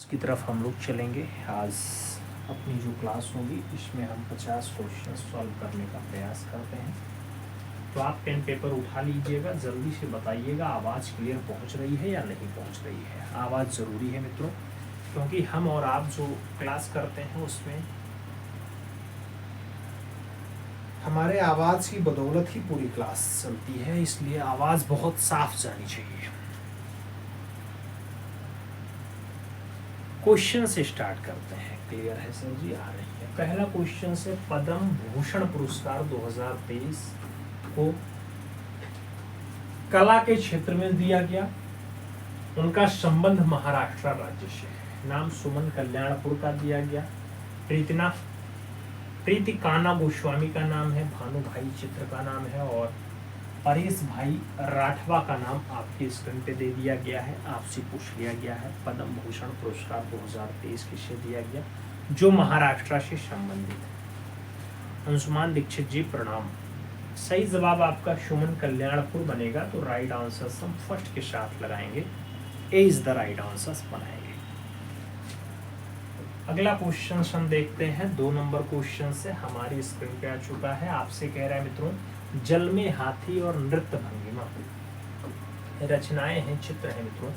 की तरफ हम लोग चलेंगे। आज अपनी जो क्लास होगी इसमें हम 50 क्वेश्चन सॉल्व करने का प्रयास करते हैं। तो आप पेन पेपर उठा लीजिएगा, जल्दी से बताइएगा आवाज़ क्लियर पहुंच रही है या नहीं पहुंच रही है। आवाज़ ज़रूरी है मित्रों, क्योंकि हम और आप जो क्लास करते हैं उसमें हमारे आवाज़ की बदौलत ही पूरी क्लास चलती है, इसलिए आवाज़ बहुत साफ जानी चाहिए। क्वेश्चन से स्टार्ट करते हैं। क्लियर है सर जी? आ रही है। पहला क्वेश्चन से पद्म भूषण पुरस्कार 2023 को कला के क्षेत्र में दिया गया। उनका संबंध महाराष्ट्र राज्य से है। नाम सुमन कल्याणपुर का दिया गया। प्रीति कान्हा गोस्वामी का नाम है। भानु भाई चित्र का नाम है और परेश भाई राठवा का नाम आपकी स्क्रीन पे दे दिया गया है। आपसे पूछ लिया गया है पद्म भूषण पुरस्कार 2023 किसे दिया गया, जो महाराष्ट्र से संबंधित है। अंशुमान दीक्षित जी प्रणाम। सही जवाब आपका सुमन कल्याणपुर बनेगा, तो राइट आंसर हम फर्स्ट के साथ लगाएंगे। ए इज द राइट आंसर बनाएंगे। अगला क्वेश्चन हम देखते हैं। 2 नंबर क्वेश्चन से हमारी स्क्रीन पे आ चुका है। आपसे कह रहा है मित्रों, जल में हाथी और नृत्य भंगिमा रचनाएं हैं, चित्र हैं मित्रों।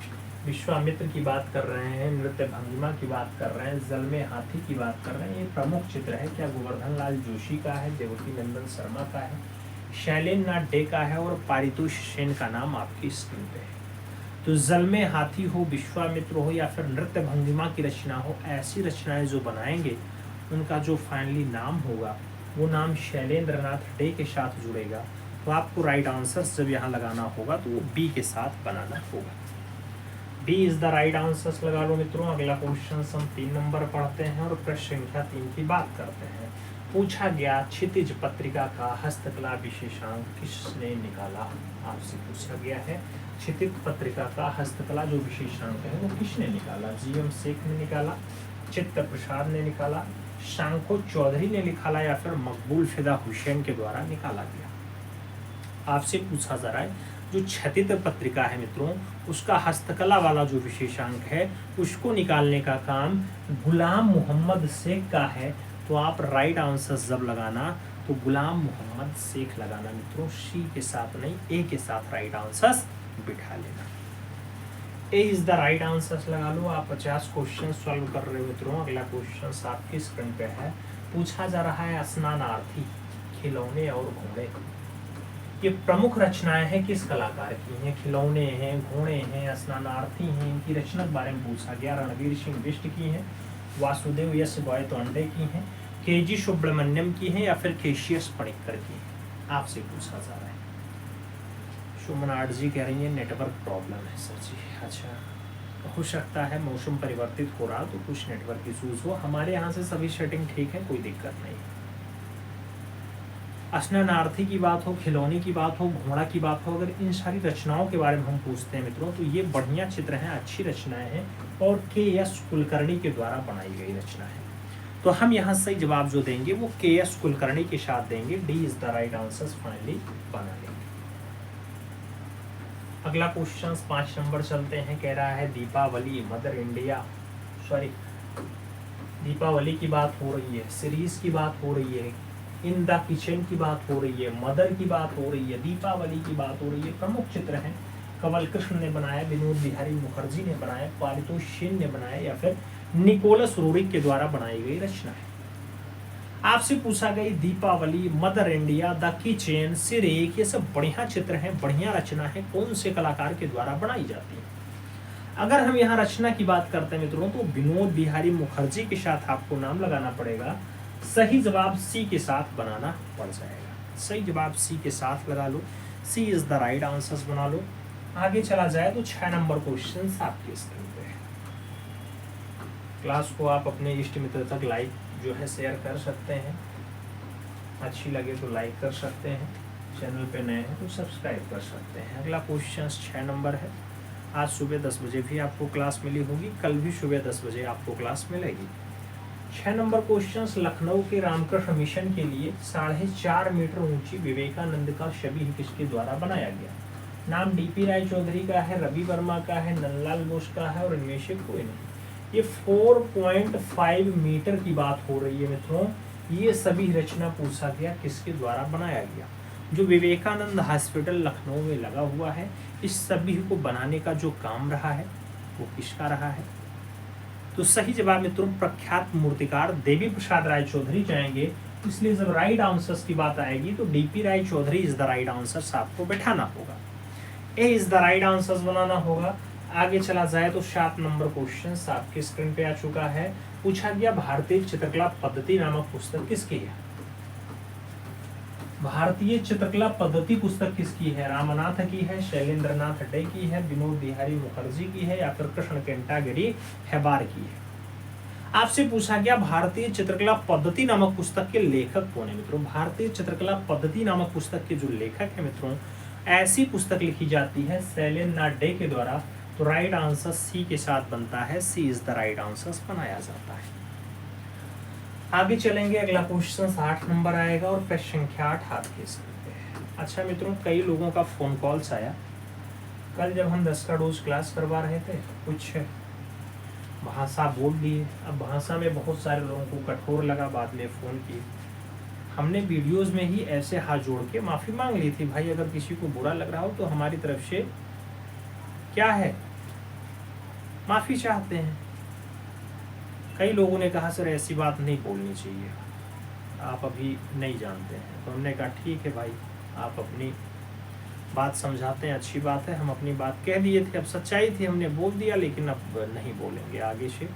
विश्वामित्र की बात कर रहे हैं, नृत्य भंगिमा की बात कर रहे हैं, जल में हाथी की बात कर रहे हैं। ये प्रमुख चित्र है। क्या गोवर्धन लाल जोशी का है, देवकी नंदन शर्मा का है, शैलेंद्र नाथ डे का है और पारितोष सेन का नाम आपकी स्क्रीन पे है। तो जल में हाथी हो, विश्वामित्र हो या फिर नृत्य भंगिमा की रचना हो, ऐसी रचनाएं जो बनाएंगे उनका जो फाइनली नाम होगा वो नाम शैलेंद्र नाथ डे के साथ जुड़ेगा। तो आपको राइट आंसर जब यहाँ लगाना होगा तो वो बी के साथ बनाना होगा। B is the right answer लगा लो मित्रों। अगला क्वेश्चन हम 3 नंबर पढ़ते हैं और प्रश्न संख्या 3 की बात करते हैं। पूछा गया क्षितिज पत्रिका का हस्तकला विशेषांक किसने निकाला। आपसे पूछा गया है क्षितिज पत्रिका का हस्तकला जो विशेषांक है वो किसने निकाला। जीएम शेख ने निकाला, चित्त प्रसाद ने निकाला, शांको चौधरी ने निकाला या फिर मकबूल फिदा हुसैन के द्वारा निकाला गया। आपसे पूछा जा रहा है जो क्षितिज पत्रिका है मित्रों, उसका हस्तकला वाला जो विशेषांक है उसको निकालने का काम गुलाम मोहम्मद शेख का है। तो आप राइट आंसर जब लगाना तो गुलाम मोहम्मद शेख लगाना मित्रों। सी के साथ नहीं, ए के साथ राइट आंसर बिठा लेना। ए इज द राइट आंसर लगा लो। आप 50 क्वेश्चन सॉल्व कर रहे हो मित्रों। अगला क्वेश्चन आपकी स्क्रीन पे है। पूछा जा रहा है स्नानार्थी, खिलौने और घोड़े, ये प्रमुख रचनाएं हैं किस कलाकार की हैं। खिलौने हैं, घोड़े हैं, स्नानार्थी हैं, इनकी रचना के बारे में पूछा गया। रणवीर सिंह बिष्ट की हैं, वासुदेव यश गोयतोंडे की हैं, केजी सुब्रमण्यम की हैं या फिर केशियस पणिक्कर की हैं। आपसे पूछा जा रहा है। सुमन आर्ट जी कह रही है नेटवर्क प्रॉब्लम है सर जी। अच्छा, हो सकता है मौसम परिवर्तित हो रहा तो कुछ नेटवर्क इशूज हो। हमारे यहाँ से सभी सेटिंग ठीक है, कोई दिक्कत नहीं है। स्नानार्थी की बात हो, खिलौने की बात हो, घोड़ा की बात हो, अगर इन सारी रचनाओं के बारे में हम पूछते हैं मित्रों तो ये बढ़िया चित्र हैं, अच्छी रचनाएं हैं और के.एस. कुलकर्णी के द्वारा बनाई गई रचना है। तो हम यहाँ सही जवाब जो देंगे वो के.एस. कुलकर्णी के साथ देंगे। D is the right answer finally बना लेंगे। अगला क्वेश्चन 5 नंबर चलते हैं। कह रहा है दीपावली मदर इंडिया दीपावली की बात हो रही है, सीरीज की बात हो रही है, इन द किचन की बात हो रही है, मदर की बात हो रही है, दीपावली की बात हो रही है। प्रमुख चित्र हैं, कमल कृष्ण ने बनाया, विनोद बिहारी मुखर्जी ने बनाया, पारितोष सेन ने बनाया या फिर निकोलस रोरिक के द्वारा बनाई गई रचना है। आपसे पूछा गई Deepawali, mother India, the kitchen, सिरेक, ये सब बढ़िया चित्र हैं, बढ़िया रचना है, कौन से कलाकार के द्वारा बनाई जाती है। अगर हम यहाँ रचना की बात करते हैं मित्रों तो विनोद बिहारी मुखर्जी के साथ आपको नाम लगाना पड़ेगा। सही जवाब सी के साथ बनाना पड़ जाएगा। सही जवाब सी के साथ लगा लो। सी इज द राइट आंसर बना लो। आगे चला जाए तो 6 नंबर क्वेश्चन आपके स्क्रीन पे है। क्लास को आप अपने इष्ट मित्र तक लाइक जो है शेयर कर सकते हैं, अच्छी लगे तो लाइक कर सकते हैं, चैनल पे नए हैं तो सब्सक्राइब कर सकते हैं। अगला क्वेश्चन 6 नंबर है। आज सुबह 10 बजे भी आपको क्लास मिली होगी, कल भी सुबह 10 बजे आपको क्लास मिलेगी। 6 नंबर क्वेश्चन, लखनऊ के रामकृष्ण मिशन के लिए 4.5 मीटर ऊंची विवेकानंद का शबीह किसके द्वारा बनाया गया। नाम डीपी राय चौधरी का है, रवि वर्मा का है, नंदलाल बोस का है और इनमें से कोई नहीं। ये 4.5 मीटर की बात हो रही है मित्रों। ये सभी रचना पूछा गया किसके द्वारा बनाया गया, जो विवेकानंद हॉस्पिटल लखनऊ में लगा हुआ है, इस सभी को बनाने का जो काम रहा है वो किसका रहा है। तो सही जवाब मित्रों प्रख्यात मूर्तिकार देवी प्रसाद राय चौधरी जाएंगे। इसलिए जब राइट आंसर्स की बात आएगी तो D P Roy Chowdhury is the right answers आपको बैठाना होगा, A is the right answers बनाना होगा। आगे चला जाए तो 7 नंबर क्वेश्चन आपके स्क्रीन पे आ चुका है। पूछा गया भारतीय चित्रकला पद्धति नामक पुस्तक किसकी है। भारतीय चित्रकला पद्धति पुस्तक किसकी है, रामनाथ की है, शैलेंद्र नाथ डे की है, विनोद बिहारी मुखर्जी की है, या फिर कृष्ण केंटागिरी हेबार की है। आपसे पूछा गया भारतीय चित्रकला पद्धति नामक पुस्तक के लेखक कौन है मित्रों। भारतीय चित्रकला पद्धति नामक पुस्तक के जो लेखक है मित्रों, ऐसी पुस्तक लिखी जाती है शैलेंद्र नाथ डे के द्वारा। तो राइट आंसर सी के साथ बनता है, सी इज द राइट आंसर बनाया जाता है। आगे चलेंगे, अगला क्वेश्चन 8 नंबर आएगा और प्रश्न संख्या 8 आपके स्क्रीन पे है। अच्छा मित्रों, कई लोगों का फोन कॉल्स आया कल जब हम 10 का डोज क्लास करवा रहे थे, कुछ भाषा बोल दिए। अब भाषा में बहुत सारे लोगों को कठोर लगा, बाद में फ़ोन किए। हमने वीडियोस में ही ऐसे हाथ जोड़ के माफ़ी मांग ली थी, भाई अगर किसी को बुरा लग रहा हो तो हमारी तरफ से क्या है, माफ़ी चाहते हैं। कई लोगों ने कहा सर ऐसी बात नहीं बोलनी चाहिए, आप अभी नहीं जानते हैं। तो हमने कहा ठीक है भाई, आप अपनी बात समझाते हैं, अच्छी बात है। हम अपनी बात कह दिए थे, अब सच्चाई थी, हमने बोल दिया, लेकिन अब नहीं बोलेंगे आगे से,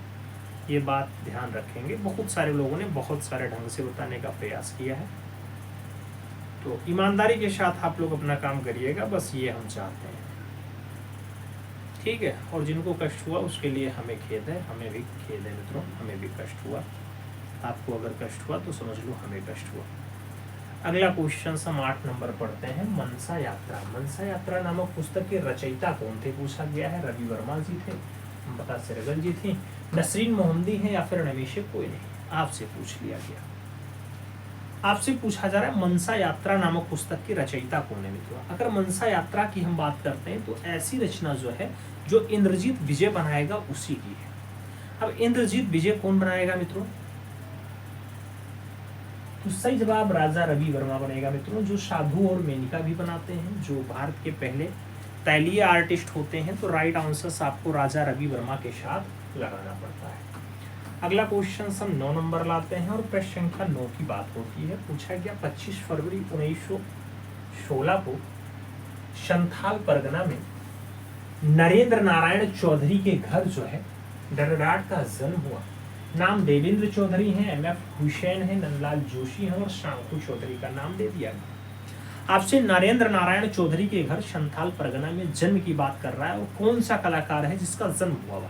ये बात ध्यान रखेंगे। बहुत सारे लोगों ने बहुत सारे ढंग से बताने का प्रयास किया है, तो ईमानदारी के साथ आप लोग अपना काम करिएगा, बस ये हम चाहते हैं, ठीक है। और जिनको कष्ट हुआ उसके लिए हमें खेद है, हमें भी खेद है मित्रों, हमें भी कष्ट हुआ। आपको अगर कष्ट हुआ तो समझ लो हमें कष्ट हुआ। अगला क्वेश्चन हम 8 नंबर पढ़ते हैं, मनसा यात्रा। मनसा यात्रा नामक पुस्तक के रचयिता कौन थे पूछा गया है। रवि वर्मा जी थे, अम्बता सिरगल जी थी, नसरीन मोहम्मदी हैं, या फिर नमीशे कोई नहीं, आपसे पूछ लिया गया। आपसे पूछा जा रहा है मनसा यात्रा नामक पुस्तक की रचयिता कौन है मित्रों। अगर मनसा यात्रा की हम बात करते हैं तो ऐसी रचना जो है जो इंद्रजीत विजय बनाएगा उसी की है। अब इंद्रजीत विजय कौन बनाएगा मित्रों, तो सही जवाब राजा रवि वर्मा बनेगा मित्रों, जो साधु और मेनिका भी बनाते हैं, जो भारत के पहले तैलीय आर्टिस्ट होते हैं। तो राइट आंसर आपको राजा रवि वर्मा के साथ लगाना पड़ता है। अगला क्वेश्चन हम 9 नंबर लाते हैं और प्रश्न संख्या 9 की बात होती है। पूछा गया 25 फरवरी 1916 को संथाल परगना में नरेंद्र नारायण चौधरी के घर जो है डरडाट का जन्म हुआ। नाम देवेंद्र चौधरी हैं, MF हुसैन है, नंदलाल जोशी हैं और शांकु चौधरी का नाम दे दिया गया। आपसे नरेंद्र नारायण चौधरी के घर संथाल परगना में जन्म की बात कर रहा है, और कौन सा कलाकार है जिसका जन्म हुआ।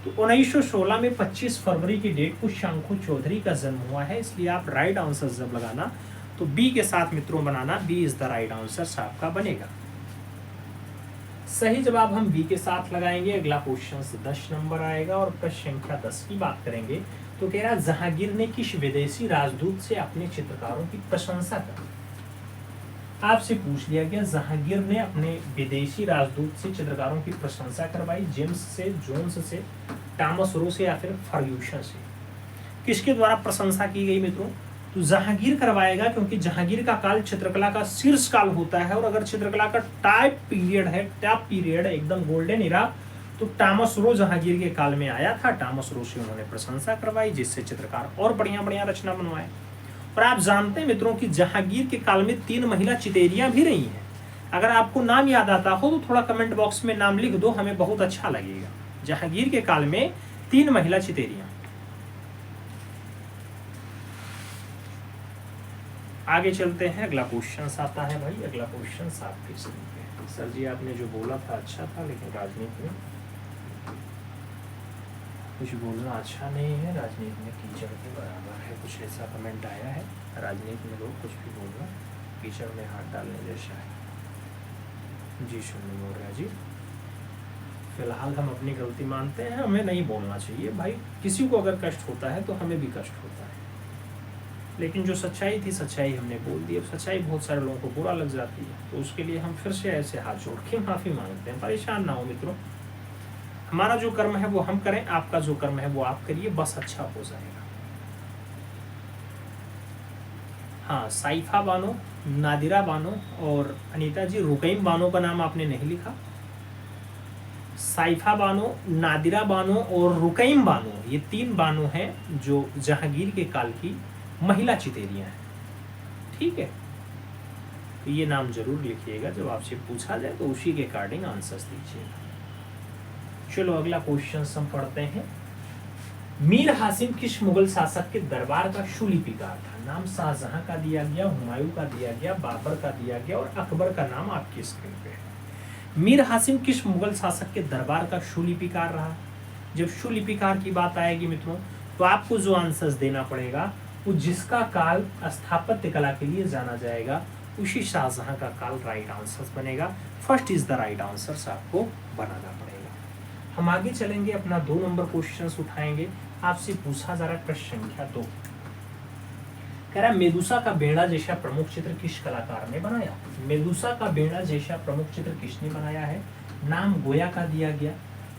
तो 1916 में 25 फरवरी की डेट को शंकु चौधरी का जन्म हुआ है, इसलिए आप राइट आंसर जब लगाना तो बी के साथ मित्रों बनाना, B is the right answer आपका बनेगा। सही जवाब हम बी के साथ लगाएंगे। अगला क्वेश्चन 10 नंबर आएगा और प्रश्न संख्या 10 की बात करेंगे। तो कह रहा जहांगीर ने किस विदेशी राजदूत से अपने चित्रकारों की प्रशंसा की। आपसे पूछ लिया गया जहांगीर ने अपने विदेशी राजदूत से चित्रकारों की प्रशंसा करवाई, जेम्स से, जोन्स से, टॉमस रो से, या फिर फर्ग्यूसन से। किसके द्वारा प्रशंसा की गई मित्रों, तो जहांगीर करवाएगा, क्योंकि जहांगीर का काल चित्रकला का शीर्ष काल होता है, और अगर चित्रकला का टॉप पीरियड एकदम गोल्डन इरा, तो टॉमस रो जहांगीर के काल में आया था। टॉमस रो से उन्होंने प्रशंसा करवाई, जिससे चित्रकार और बढ़िया बढ़िया रचना बनवाए। और आप जानते हैं मित्रों कि जहांगीर के काल में 3 महिला चितेरियां भी रही हैं। अगर आपको नाम याद आता हो तो थोड़ा कमेंट बॉक्स में नाम लिख दो, हमें बहुत अच्छा लगेगा। जहांगीर के काल में 3 महिला चितेरियां। आगे चलते हैं, अगला क्वेश्चन आता है भाई। अगला क्वेश्चन आपके स्क्रीन पे। सर जी आपने जो बोला था अच्छा था, लेकिन राजनीति में कुछ बोलना अच्छा नहीं है, राजनीति में कीचड़ के बराबर है, कुछ ऐसा कमेंट आया है। राजनीति में लोग कुछ भी बोलना कीचड़ में हाथ डालने जैसा है। जी सुनिए मौर्य जी, फिलहाल हम अपनी गलती मानते हैं, हमें नहीं बोलना चाहिए भाई। किसी को अगर कष्ट होता है तो हमें भी कष्ट होता है, लेकिन जो सच्चाई थी सच्चाई हमने बोल दी। अब सच्चाई बहुत सारे लोगों को बुरा लग जाती है, तो उसके लिए हम फिर से ऐसे हाथ जोड़ के माफ़ी मांगते हैं। परेशान ना हो मित्रों। हमारा जो कर्म है वो हम करें, आपका जो कर्म है वो आप करिए, बस अच्छा हो जाएगा। हाँ, साइफा बानो, नादिरा बानो और अनीता जी रुकैम बानो का नाम आपने नहीं लिखा। साइफा बानो, नादिरा बानो और रुकैम बानो, ये 3 बानो हैं जो जहांगीर के काल की महिला चितेरियां हैं। ठीक है, तो ये नाम जरूर लिखिएगा, जब आपसे पूछा जाए तो उसी के अकॉर्डिंग आंसर्स दीजिएगा। चलो अगला क्वेश्चन हम पढ़ते हैं। मीर हासिम किस मुगल शासक के दरबार का शुलिपिकार था? नाम शाहजहां का दिया गया, हुमायूं का दिया गया, बाबर का दिया गया और अकबर का नाम आपकी स्क्रीन पे है। मीर हासिम किस मुगल शासक के दरबार का शुलिपिकार रहा? जब शुलिपिकार की बात आएगी मित्रों, तो आपको जो आंसर्स देना पड़ेगा वो जिसका काल स्थापत्य कला के लिए जाना जाएगा उसी शाहजहां का काल राइट आंसर बनेगा। First is the right answer आपको बनाना पड़ेगा। हम आगे चलेंगे, अपना 2 नंबर क्वेश्चन उठाएंगे। आपसे पूछा जा रहा है प्रश्न संख्या 2, कह रहा मेदुसा का बेड़ा जैसा प्रमुख चित्र किस कलाकार ने बनाया? मेदुसा का बेड़ा जैसा प्रमुख चित्र किसने बनाया है? नाम गोया का दिया गया,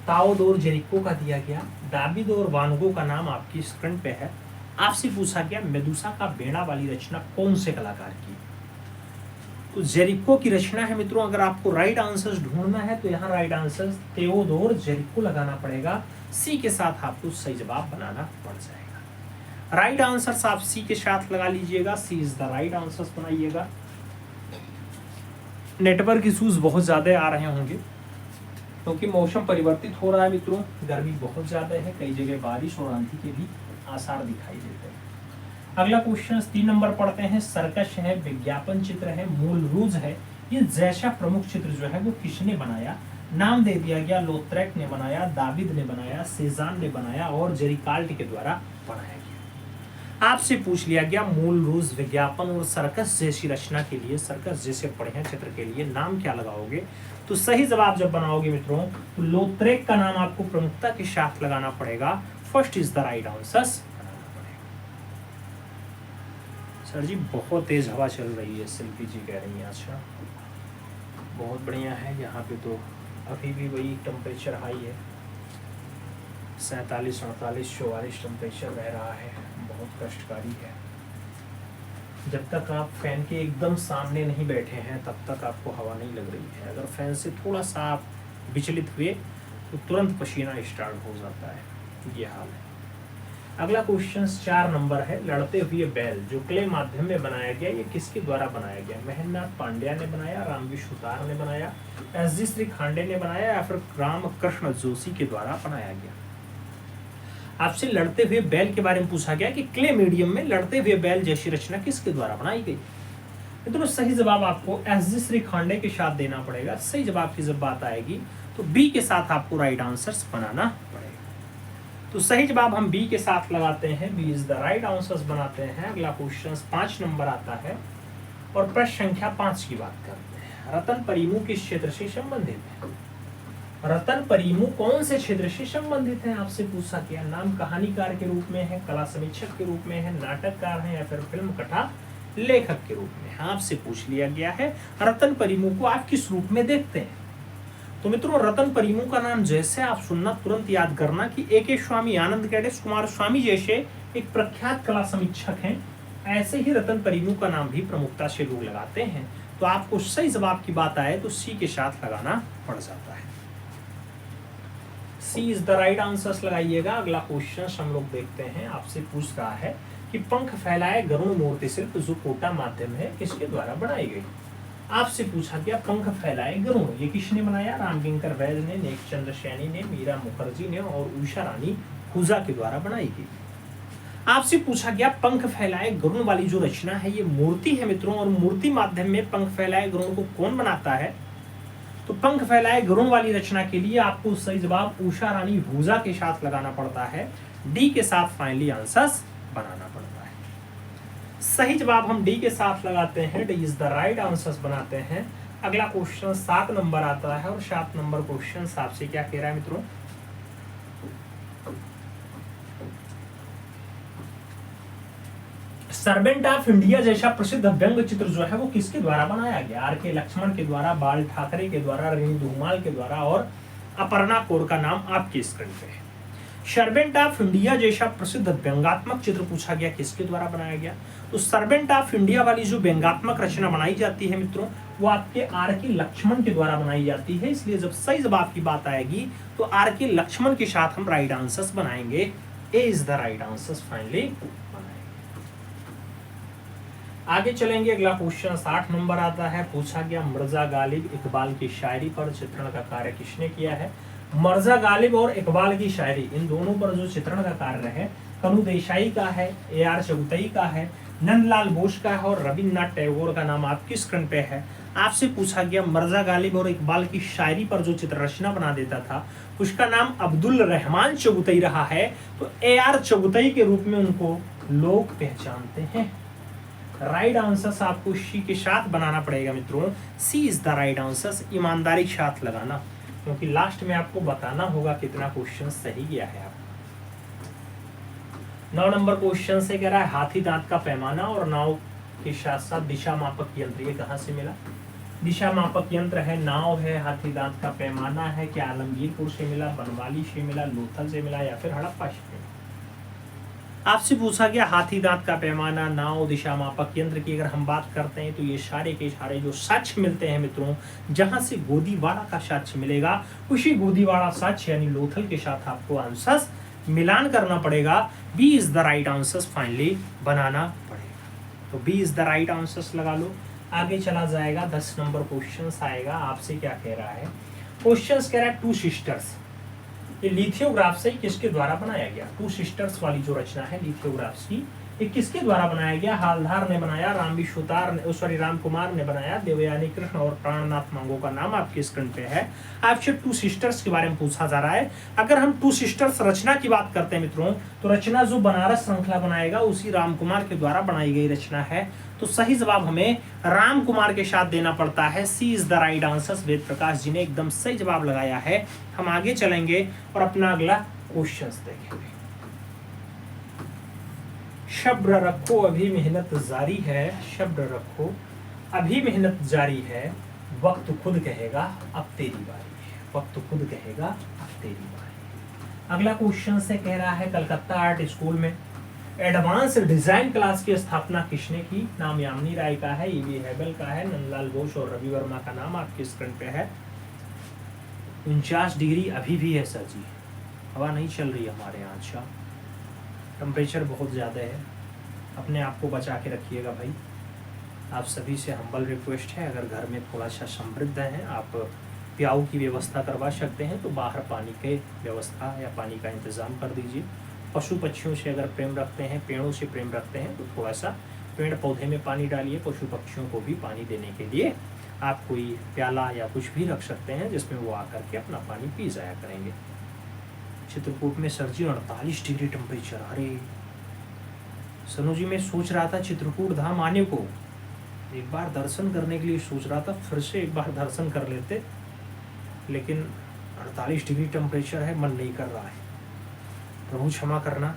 ताओदोर जेरिको का दिया गया, दाविद और वान गो का नाम आपकी स्क्रीन पे है। आपसे पूछा गया मेदुसा का बेड़ा वाली रचना कौन से कलाकार की? तो जेरिको की रचना है मित्रों। अगर आपको राइट आंसर ढूंढना है तो यहाँ राइट आंसर तेओदोर जेरिको लगाना पड़ेगा। सी के साथ आपको सही जवाब बनाना पड़ जाएगा। राइट आंसर आप सी के साथ लगा लीजिएगा, सी इज द राइट आंसर बनाइएगा। नेटवर्क इश्यूज बहुत ज्यादा आ रहे होंगे क्योंकि मौसम परिवर्तित हो रहा है मित्रों, गर्मी बहुत ज्यादा है, कई जगह बारिश और आंधी के भी आसार दिखाई देते हैं। अगला क्वेश्चन 3 नंबर पढ़ते हैं। सर्कस है, विज्ञापन चित्र है, मूल रूज है, ये जैसा प्रमुख चित्र जो है वो किसने बनाया? नाम दे दिया गया, लोत्रेक ने बनाया, दाविद ने बनाया, सेजान ने बनाया और जेरिकाल्ट के द्वारा बनाया गया। आपसे पूछ लिया गया मूल रूज, विज्ञापन और सर्कस जैसी रचना के लिए, सर्कस जैसे बढ़िया चित्र के लिए नाम क्या लगाओगे? तो सही जवाब जब बनाओगे मित्रों तो लोत्रेक का नाम आपको प्रमुखता के साथ लगाना पड़ेगा। First is the right answer. Sir ji बहुत तेज हवा चल रही है, शिल्पी जी कह रही हैं। अच्छा, बहुत बढ़िया है। यहाँ पे तो अभी भी वही टेम्परेचर हाई है, 47, 48, 44 टेम्परेचर रह रहा है, बहुत कष्टकारी है। जब तक आप फैन के एकदम सामने नहीं बैठे हैं तब तक आपको हवा नहीं लग रही है। अगर फैन से थोड़ा सा आप विचलित हुए तो तुरंत पसीना स्टार्ट हो जाता है, ये हाल है। अगला क्वेश्चन 4 नंबर है। लड़ते हुए बैल जो क्ले माध्यम में बनाया गया, ये किसके द्वारा बनाया गया? महेंद्रनाथ पांड्या ने बनाया, रामवी सुतार ने बनाया, एस.जी. श्री खांडे ने बनाया या फिर राम कृष्ण जोशी के द्वारा बनाया गया? आपसे लड़ते हुए बैल के बारे में पूछा गया कि क्ले मीडियम में लड़ते हुए बैल जैसी रचना किसके द्वारा बनाई गई? तो सही जवाब आपको एस.जी. श्री खांडे के साथ देना पड़ेगा। सही जवाब की जब बात आएगी तो बी के साथ आपको राइट आंसर बनाना पड़ेगा। तो सही जवाब हम बी के साथ लगाते हैं, B is the right answer बनाते हैं। अगला क्वेश्चन 5 नंबर आता है और प्रश्न संख्या 5 की बात करते हैं। रतन परिमू किस क्षेत्र से संबंधित है? रतन परिमू कौन से क्षेत्र से संबंधित है? आपसे पूछा गया। नाम कहानीकार के रूप में है, कला समीक्षक के रूप में है, नाटककार है या फिर फिल्म कथा लेखक के रूप में? आपसे पूछ लिया गया है रतन परिमू को आप किस रूप में देखते हैं? तो मित्रों रतन परिमू का नाम जैसे आप सुनना तुरंत याद करना कि ए.के. स्वामी, आनंद कैडेस कुमार स्वामी जैसे एक प्रख्यात कला समीक्षक हैं, ऐसे ही रतन परिमू का नाम भी प्रमुखता से लोग लगाते हैं। तो आपको सही जवाब की बात आए तो सी के साथ लगाना पड़ जाता है। सी इज द राइट आंसर लगाइएगा। अगला क्वेश्चन हम लोग देखते हैं। आपसे पूछ रहा है कि पंख फैलाए गरुड़ मूर्ति शिल्प जो कोटा माध्यम है किसके द्वारा बनाई गई? आपसे पूछा गया पंख फैलाए गरुड़, ये किसने बनाया? रामकिंकर वैद्य ने, नेकचंद्र सैनी ने, मीरा मुखर्जी ने और उषा रानी हुजा के द्वारा बनाई गई। आपसे पूछा गया पंख फैलाए गरुड़ वाली जो रचना है ये मूर्ति है मित्रों, और मूर्ति माध्यम में पंख फैलाए गरुड़ को कौन बनाता है? तो पंख फैलाए गरुड़ वाली रचना के लिए आपको सही जवाब उषा रानी हुजा के साथ लगाना पड़ता है। डी के साथ फाइनली आंसर बनाना पड़ता है। सही जवाब हम डी के साथ लगाते हैं, D is the right answer बनाते हैं। अगला क्वेश्चन 7 नंबर आता है और 7 नंबर क्वेश्चन आपसे क्या कह रहा है मित्रों? सर्वेंट ऑफ इंडिया जैसा प्रसिद्ध व्यंग्य चित्र जो है वो किसके द्वारा बनाया गया? आर के लक्ष्मण के द्वारा, बाल ठाकरे के द्वारा, रेणु धूमाल के द्वारा और अपर्णा कौर का नाम आपकी स्क्रीन पे है। सर्वेंट ऑफ इंडिया जैसा प्रसिद्ध व्यंग्यात्मक चित्र पूछा गया, किसके द्वारा बनाया गया? तो सर्वेंट ऑफ इंडिया वाली जो व्यंग्यात्मक रचना बनाई जाती है मित्रों, वो आपके आर के लक्ष्मण के द्वारा बनाई जाती है। इसलिए जब सही जवाब की बात आएगी तो आर के लक्ष्मण के साथ हम राइट आंसर्स बनाएंगे। A is the right answers finally बनाएंगे। आगे चलेंगे, अगला क्वेश्चन 60 नंबर आता है। पूछा गया मिर्जा गालिब इकबाल की शायरी पर चित्रण का कार्य किसने किया है? मिर्जा गालिब और इकबाल की शायरी, इन दोनों पर जो चित्रण का कार्य है कनु देसाई का है, AR चौगुतई का है, नंदलाल बोस का है और रविन्द्रनाथ टैगोर का नाम आपकी स्क्रीन पे है। आपसे पूछा गया मिर्जा गालिब और इकबाल की शायरी पर जो चित्र रचना बना देता था उसका नाम अब्दुल रहमान चौगुतई रहा है, तो AR चौगुतई के रूप में उनको लोग पहचानते हैं। राइट आंसर्स आपको सी के साथ बनाना पड़ेगा मित्रों। सी इज द राइट आंसर्स, ईमानदारी के साथ लगाना, क्योंकि लास्ट में आपको बताना होगा कितना क्वेश्चन सही किया है आप। 9 नंबर क्वेश्चन से कह रहा है हाथी दांत का पैमाना और नाव के साथ साथ दिशा मापक यंत्र, ये कहाँ से मिला? दिशा मापक यंत्र है, नाव है, हाथी दांत का पैमाना है, क्या आलमगीरपुर से मिला, बनवाली से मिला, लोथल से मिला या फिर हड़प्पा से मिला? आपसे पूछा गया हाथी दांत का पैमाना, नाव, दिशा मापक यंत्र की अगर हम बात करते हैं तो ये सारे के सारे जो साक्ष्य मिलते हैं मित्रों, जहां से गोदीवाड़ा का साक्ष्य मिलेगा उसी गोदीवाड़ा साक्ष्य यानी लोथल के साथ आपको आंसर्स मिलान करना पड़ेगा। B is the right answers finally बनाना पड़ेगा। तो B is the right answers लगा लो। आगे चला जाएगा, 10 नंबर क्वेश्चन आएगा। आपसे क्या कह रहा है? क्वेश्चन कह रहा है टू सिस्टर्स, ये लिथियोग्राफ से किसके द्वारा बनाया गया? टू सिस्टर्स वाली जो रचना है लिथियोग्राफ की, ये किसके द्वारा बनाया गया? हालधार ने बनाया, राम कुमार ने बनाया, देवयानी कृष्ण और प्राणनाथ मंगो का नाम आपकी स्क्रीन पे है। आपसे टू सिस्टर्स के बारे में पूछा जा रहा है। अगर हम टू सिस्टर्स रचना की बात करते हैं मित्रों, तो रचना जो बनारस श्रृंखला बनाएगा उसी राम कुमार के द्वारा बनाई गई रचना है। तो सही जवाब हमें राम कुमार के साथ देना पड़ता है। सी is the right answer. Ved Prakash ji ने एकदम सही जवाब लगाया है। हम आगे चलेंगे और अपना अगला क्वेश्चन देखेंगे। शब्द रखो अभी मेहनत जारी है, शब्द रखो अभी मेहनत जारी है, वक्त खुद कहेगा अब तेरी बारी है, वक्त खुद कहेगा अब तेरी बारी। अगला क्वेश्चन से कह रहा है कलकत्ता आर्ट स्कूल में एडवांस डिजाइन क्लास की स्थापना किसने की? नाम यामिनी राय का है, ईवी हेबल का है, नंदलाल बोस और रवि वर्मा का नाम आपकी स्क्रीन पे है। 49 डिग्री अभी भी है सर जी, हवा नहीं चल रही हमारे यहाँ। अच्छा, टेम्परेचर बहुत ज़्यादा है, अपने आप को बचा के रखिएगा भाई। आप सभी से हम्बल रिक्वेस्ट है, अगर घर में थोड़ा सा समृद्ध है, आप प्याऊ की व्यवस्था करवा सकते हैं तो बाहर पानी के व्यवस्था या पानी का इंतज़ाम कर दीजिए। पशु पक्षियों से अगर प्रेम रखते हैं, पेड़ों से प्रेम रखते हैं तो थोड़ा सा पेड़ पौधे में पानी डालिए। पशु पक्षियों को भी पानी देने के लिए आप कोई प्याला या कुछ भी रख सकते हैं जिसमें वो आकर के अपना पानी पी जाया करेंगे। चित्रकूट में सर जी 48 डिग्री टेम्परेचर। अरे सनु जी, मैं सोच रहा था चित्रकूट धाम आने को, एक बार दर्शन करने के लिए सोच रहा था, फिर से एक बार दर्शन कर लेते, लेकिन 48 डिग्री टेम्परेचर है, मन नहीं कर रहा है। प्रभु क्षमा करना,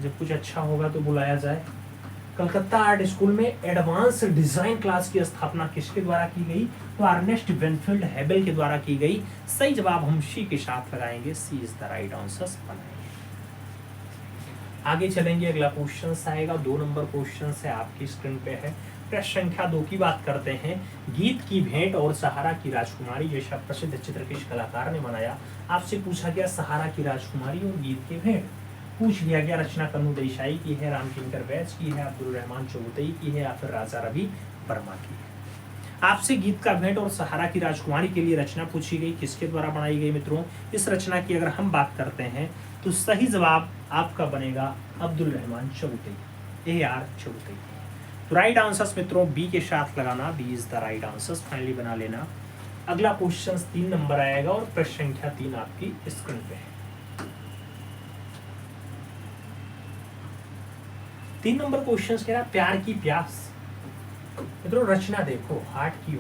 जब कुछ अच्छा होगा तो बुलाया जाए। कलकत्ता आर्ट स्कूल में एडवांस डिजाइन क्लास की स्थापना किसके द्वारा की गई? तो अर्नेस्ट बेनफील्ड हेबल के द्वारा की गई। सही जवाब हम सी के साथ लगाएंगे। सी इज द राइट आंसर बनाएंगे। आगे चलेंगे, अगला क्वेश्चन आएगा। 2 नंबर क्वेश्चन से आपकी स्क्रीन पे है। प्रश्न संख्या 2 की बात करते हैं। गीत की भेंट और सहारा की राजकुमारी जैसा प्रसिद्ध चित्र किस कलाकार ने बनाया? आपसे पूछा गया सहारा की राजकुमारी और गीत की भेंट। पूछ लिया गया रचना कन्नू देसाई की है, रामकिंकर बैच की है, अब्दुल रहमान चौगुतई की है या फिर राजा रवि वर्मा की है। आपसे गीत का भेंट और सहारा की राजकुमारी के लिए रचना पूछी गई, किसके द्वारा बनाई गई मित्रों? इस रचना की अगर हम बात करते हैं तो सही जवाब आपका बनेगा अब्दुल रहमान चौगुतई, AR चौगुतई। तो राइट आंसर्स मित्रों बी के साथ लगाना। B is the right answers finally बना लेना। अगला क्वेश्चन 3 नंबर आएगा और प्रश्न संख्या 3 आपकी स्क्रीन पे है। 3 नंबर क्वेश्चन कह रहा प्यार की प्यास। मित्रों रचना देखो, हाट की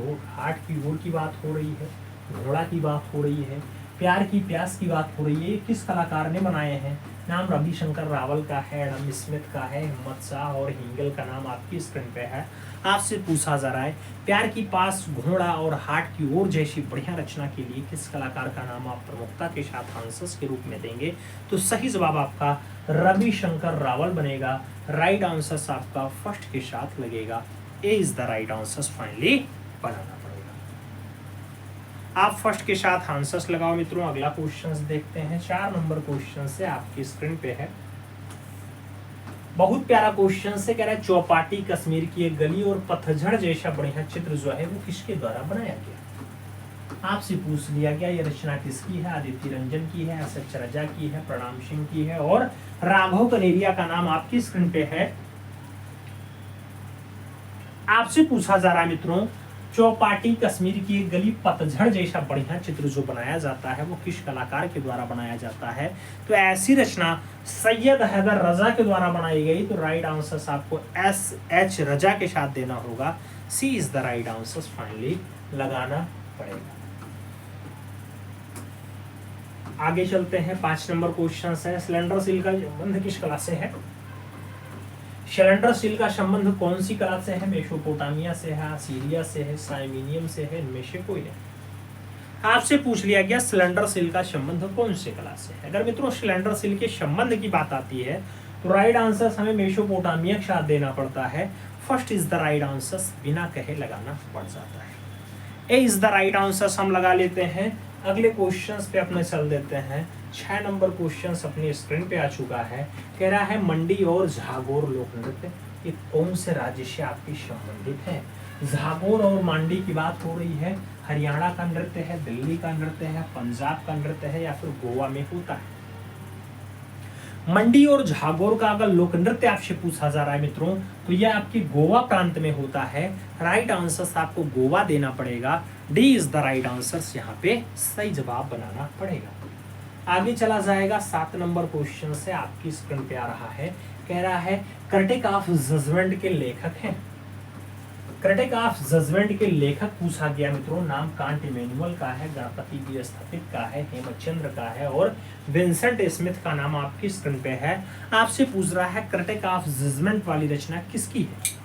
ओर की बात हो रही है, घोड़ा की बात हो रही है, प्यार की प्यास की बात हो रही है, किस कलाकार ने बनाए हैं? नाम रविशंकर रावल का है, एडम स्मिथ का है, हिम्मत शाह और हिंगल का नाम आपकी स्क्रीन पे है। आपसे पूछा जा रहा है प्यार की पास, घोड़ा और हाट की ओर जैसी बढ़िया रचना के लिए किस कलाकार का नाम आप प्रमुखता के साथ आंसर्स के रूप में देंगे? तो सही जवाब आपका रविशंकर रावल बनेगा। राइट आंसर्स आपका फर्स्ट के साथ लगेगा। A is the right answers finally बनाना पड़ेगा। आप फर्स्ट के साथ आंसर्स लगाओ मित्रों। अगला क्वेश्चन देखते हैं। 4 नंबर क्वेश्चन से आपकी स्क्रीन पे है। बहुत प्यारा क्वेश्चन से कह रहा है चौपाटी कश्मीर की एक गली और पतझड़ जैसा बढ़िया चित्र जो है वो किसके द्वारा बनाया गया? आपसे पूछ लिया गया ये रचना किसकी है? आदित्य रंजन की है, एस.एच. रजा की है, प्रणाम सिंह की है और राघव कनेरिया का नाम आपकी स्क्रीन पे है। आपसे पूछा जा रहा है मित्रों चौपाटी कश्मीर की एक गली पतझड़ जैसा बढ़िया चित्र जो बनाया जाता है वो किस कलाकार के द्वारा बनाया जाता है? तो ऐसी रचना सैयद हैदर रजा के द्वारा बनाई गई। तो राइट आंसर आपको एस.एच. रजा के साथ देना होगा। C is the right answer finally लगाना पड़ेगा। आगे चलते हैं। 5 नंबर क्वेश्चन है सिलेंडर सील का संबंध किस कला से है? सिलेंडर सील का संबंध कौन सी कला से है? मेसोपोटामिया से है, सीरिया से है, साइमीनियम से है, इनमें से कोई नहीं। आपसे पूछ लिया गया सिलेंडर सील का संबंध कौन से कला से है? अगर मित्रों सिलेंडर सील के संबंध की बात आती है तो राइट आंसर हमें मेसोपोटामिया के साथ देना पड़ता है। First is the right answer, बिना कहे लगाना पड़ जाता है। ए इज द राइट आंसर हम लगा लेते हैं। अगले क्वेश्चंस पे अपने चल देते हैं। 6 नंबर क्वेश्चन अपनी स्क्रीन पे आ चुका है। कह रहा है मंडी और झागोर लोक नृत्य ये कौन से राज्य से आपकी संबंधित है? झागोर और मंडी की बात हो रही है। हरियाणा का नृत्य है, दिल्ली का नृत्य है, पंजाब का नृत्य है या फिर गोवा में होता है? मंडी और झागोर का अगर लोक नृत्य आपसे पूछा जा रहा है मित्रों तो यह आपकी गोवा प्रांत में होता है। राइट आंसर आपको गोवा देना पड़ेगा। D is the right answer, यहाँ पे सही जवाब बनाना पड़ेगा। आगे चला जाएगा। 7 नंबर क्वेश्चन से आपकी स्क्रीन पे आ रहा है। कह रहा है क्रिटिक ऑफ जजमेंट के लेखक हैं। क्रिटिक ऑफ जजमेंट के लेखक पूछा गया मित्रों। नाम कांट इमैनुअल का है, गणपति बी स्थपित का है, हेमचंद्र का है और विंसेंट स्मिथ का नाम आपकी स्क्रीन पे है। आपसे पूछ रहा है क्रिटिक ऑफ जजमेंट वाली रचना किसकी है?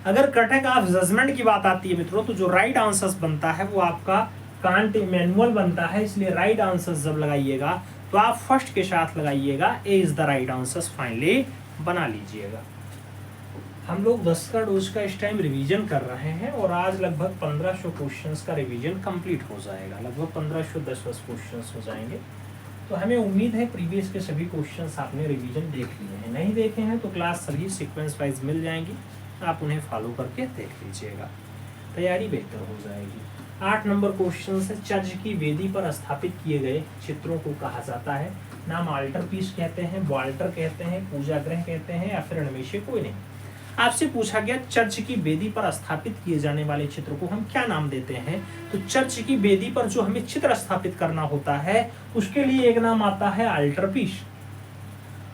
अगर क्रिटिक ऑफ जजमेंट की बात आती है मित्रों तो जो राइट आंसर बनता है वो आपका कांट इमैनुअल बनता है। इसलिए राइट आंसर जब लगाइएगा तो आप फर्स्ट के साथ लगाइएगा। A is the right answer finally बना लीजिएगा। हम लोग 10 का डोज का इस टाइम रिवीजन कर रहे हैं और आज लगभग 1500 क्वेश्चंस का रिवीजन कंप्लीट हो जाएगा। लगभग 1510 क्वेश्चंस हो जाएंगे। तो हमें उम्मीद है प्रीवियस के सभी क्वेश्चंस आपने रिवीजन देख लिए हैं। नहीं देखे हैं तो क्लास सभी सीक्वेंस वाइज मिल जाएंगी, आप उन्हें फॉलो करके देख लीजिएगा, तैयारी बेहतर हो जाएगी। 8 नंबर क्वेश्चन से चर्च की वेदी पर स्थापित किए गए चित्रों को कहा जाता है। नाम आल्टर पीस कहते हैं, वाल्टर कहते हैं, पूजा गृह कहते हैं या फिर इनमें से कोई नहीं। आपसे पूछा गया चर्च की वेदी पर स्थापित किए जाने वाले चित्र को हम क्या नाम देते हैं? तो चर्च की वेदी पर जो हमें चित्र स्थापित करना होता है उसके लिए एक नाम आता है आल्टर पीस।